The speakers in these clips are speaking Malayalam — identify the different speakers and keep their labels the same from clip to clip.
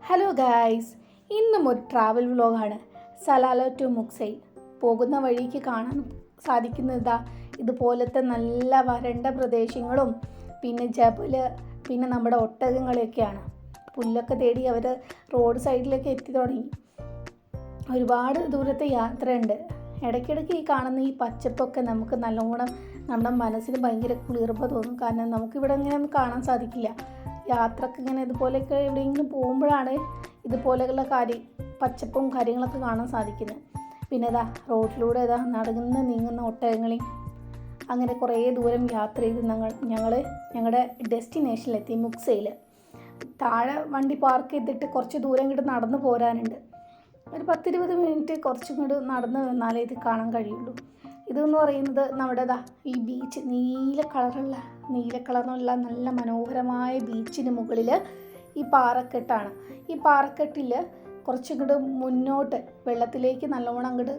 Speaker 1: ഹലോ ഗായ്സ്, ഇന്നും ഒരു ട്രാവൽ വ്ലോഗാണ്. Salalah to Mughsail. പോകുന്ന വഴിക്ക് കാണാൻ സാധിക്കുന്നത് ഇതുപോലത്തെ നല്ല വരണ്ട പ്രദേശങ്ങളും പിന്നെ ജബല്, പിന്നെ നമ്മുടെ ഒട്ടകങ്ങളൊക്കെയാണ്. പുല്ലൊക്കെ തേടി അവർ റോഡ് സൈഡിലേക്ക് എത്തി തുടങ്ങി. ഒരുപാട് ദൂരത്തെ യാത്രയുണ്ട്. ഇടയ്ക്കിടയ്ക്ക് ഈ കാണുന്ന ഈ പച്ചപ്പൊക്കെ നമുക്ക് നല്ലോണം നമ്മുടെ മനസ്സിന് ഭയങ്കര കുളിർമ തോന്നും. കാരണം നമുക്കിവിടെ ഇങ്ങനെയൊന്നും കാണാൻ സാധിക്കില്ല. യാത്രക്ക് ഇങ്ങനെ ഇതുപോലെയൊക്കെ എവിടെയെങ്കിലും പോകുമ്പോഴാണ് ഇതുപോലെയുള്ള പച്ചപ്പും കാര്യങ്ങളൊക്കെ കാണാൻ സാധിക്കുന്നത്. പിന്നെ റോഡിലൂടെ നീങ്ങുന്ന ഒട്ടകങ്ങളെയും അങ്ങനെ കുറേ ദൂരം യാത്ര ചെയ്ത് ഞങ്ങളുടെ ഡെസ്റ്റിനേഷനിലെത്തി, മുക്സയിൽ. താഴെ വണ്ടി പാർക്ക് ചെയ്തിട്ട് കുറച്ച് ദൂരം ഇങ്ങോട്ട് നടന്നു പോരാനുണ്ട്. ഒരു 10-20 മിനിറ്റ് കുറച്ചും കൂടി നടന്ന് വന്നാലേ ഇത് കാണാൻ കഴിയുള്ളൂ. ഇതെന്ന് പറയുന്നത് നമ്മുടെ ഈ ബീച്ച്, നീല കളറുള്ള നല്ല മനോഹരമായ ബീച്ചിന് മുകളിൽ ഈ പാറക്കെട്ടാണ്. ഈ പാറക്കെട്ടിൽ കുറച്ചും കൂടി മുന്നോട്ട് വെള്ളത്തിലേക്ക് നല്ലോണം അങ്ങോട്ട്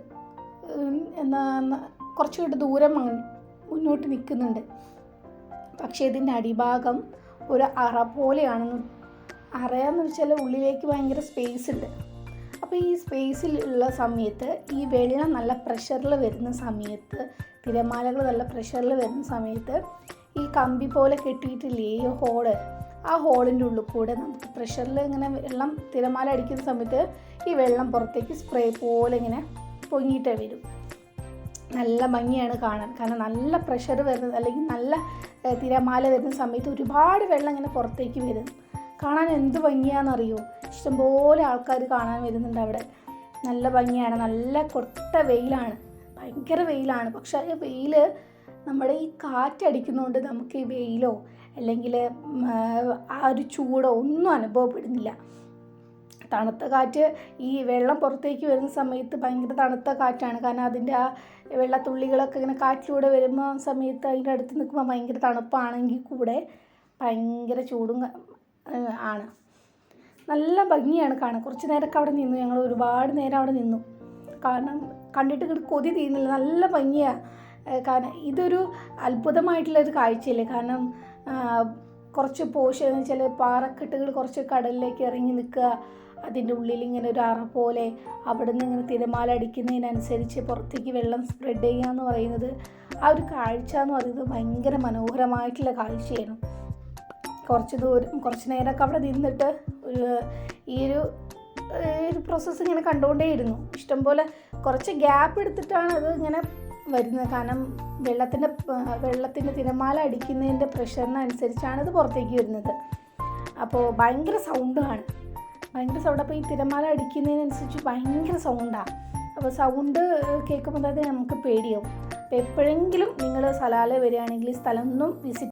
Speaker 1: കുറച്ചുകൂടി ദൂരം മുന്നോട്ട് നിൽക്കുന്നുണ്ട്. പക്ഷേ ഇതിൻ്റെ അടിഭാഗം ഒരു അറ പോലെയാണെന്ന്. അറയെന്ന് വെച്ചാൽ ഉള്ളിലേക്ക് ഭയങ്കര സ്പേസ് ഉണ്ട്. അപ്പോൾ ഈ സ്പേസിലുള്ള സമയത്ത് ഈ വെള്ളം നല്ല പ്രഷറിൽ വരുന്ന സമയത്ത്, തിരമാലകൾ നല്ല പ്രഷറിൽ വരുന്ന സമയത്ത് ഈ കമ്പി പോലെ കെട്ടിയിട്ടില്ലേ ഈ ഹോള്, ആ ഹോളിൻ്റെ ഉള്ളിൽ കൂടെ നമുക്ക് പ്രഷറിൽ ഇങ്ങനെ വെള്ളം തിരമാല അടിക്കുന്ന സമയത്ത് ഈ വെള്ളം പുറത്തേക്ക് സ്പ്രേ പോലെ ഇങ്ങനെ പൊങ്ങിയിട്ടേ വരും. നല്ല ഭംഗിയാണ് കാണാൻ. കാരണം നല്ല പ്രഷർ വരുന്നത് അല്ലെങ്കിൽ നല്ല തിരമാല വരുന്ന സമയത്ത് ഒരുപാട് വെള്ളം ഇങ്ങനെ പുറത്തേക്ക് വരും. കാണാൻ എന്ത് ഭംഗിയാണെന്നറിയോ? ഇഷ്ടംപോലെ ആൾക്കാർ കാണാൻ വരുന്നുണ്ട് അവിടെ. നല്ല ഭംഗിയാണ്. നല്ല കൊട്ട വെയിലാണ്, ഭയങ്കര വെയിലാണ്. പക്ഷേ ഈ വെയിൽ നമ്മുടെ ഈ കാറ്റടിക്കുന്നതുകൊണ്ട് നമുക്ക് ഈ വെയിലോ അല്ലെങ്കിൽ ആ ഒരു ചൂടോ ഒന്നും അനുഭവപ്പെടുന്നില്ല. തണുത്ത കാറ്റ്, ഈ വെള്ളം പുറത്തേക്ക് വരുന്ന സമയത്ത് ഭയങ്കര തണുത്ത കാറ്റാണ്. കാരണം അതിൻ്റെ ആ വെള്ളത്തുള്ളികളൊക്കെ ഇങ്ങനെ കാറ്റിലൂടെ വരുന്ന സമയത്ത് അതിൻ്റെ അടുത്ത് നിൽക്കുമ്പോൾ ഭയങ്കര തണുപ്പാണെങ്കിൽ കൂടെ ഭയങ്കര ചൂടും ആണ്. നല്ല ഭംഗിയാണ് കാണാൻ. കുറച്ച് നേരമൊക്കെ അവിടെ നിന്നു. ഞങ്ങൾ ഒരുപാട് നേരം അവിടെ നിന്നു. കാരണം കണ്ടിട്ട് കൊതി തീരുന്നില്ല. നല്ല ഭംഗിയാണ്. കാരണം ഇതൊരു അത്ഭുതമായിട്ടുള്ളൊരു കാഴ്ചയല്ലേ. കാരണം കുറച്ച് പോഷൻ എന്ന് വെച്ചാൽ പാറക്കെട്ടുകൾ കുറച്ച് കടലിലേക്ക് ഇറങ്ങി നിൽക്കുക, അതിൻ്റെ ഉള്ളിൽ ഇങ്ങനെ ഒരു അറ പോലെ, അവിടെ നിന്ന് ഇങ്ങനെ തിരമാല അടിക്കുന്നതിനനുസരിച്ച് പുറത്തേക്ക് വെള്ളം സ്പ്രെഡ് ചെയ്യുക എന്ന് പറയുന്നത്, ആ ഒരു കാഴ്ച എന്ന് പറയുന്നത് ഭയങ്കര മനോഹരമായിട്ടുള്ള കാഴ്ചയാണ്. കുറച്ച് നേരമൊക്കെ അവിടെ നിന്നിട്ട് ഈ ഒരു പ്രോസസ്സ് ഇങ്ങനെ കണ്ടുകൊണ്ടേയിരുന്നു. ഇഷ്ടംപോലെ കുറച്ച് ഗ്യാപ്പ് എടുത്തിട്ടാണ് അത് ഇങ്ങനെ വരുന്നത്. കാരണം വെള്ളത്തിൻ്റെ തിരമാല അടിക്കുന്നതിൻ്റെ പ്രഷറിനനുസരിച്ചാണ് ഇത് പുറത്തേക്ക് വരുന്നത്. അപ്പോൾ ഭയങ്കര സൗണ്ടാണ്. അപ്പോൾ ഈ തിരമാല അടിക്കുന്നതിനനുസരിച്ച് ഭയങ്കര സൗണ്ടാണ്. അപ്പോൾ സൗണ്ട് കേൾക്കുമ്പോൾ തന്നെ നമുക്ക് പേടിയാവും. അപ്പോൾ എപ്പോഴെങ്കിലും നിങ്ങൾ സലാല വരികയാണെങ്കിൽ സ്ഥലം ഒന്നും വിസിറ്റ്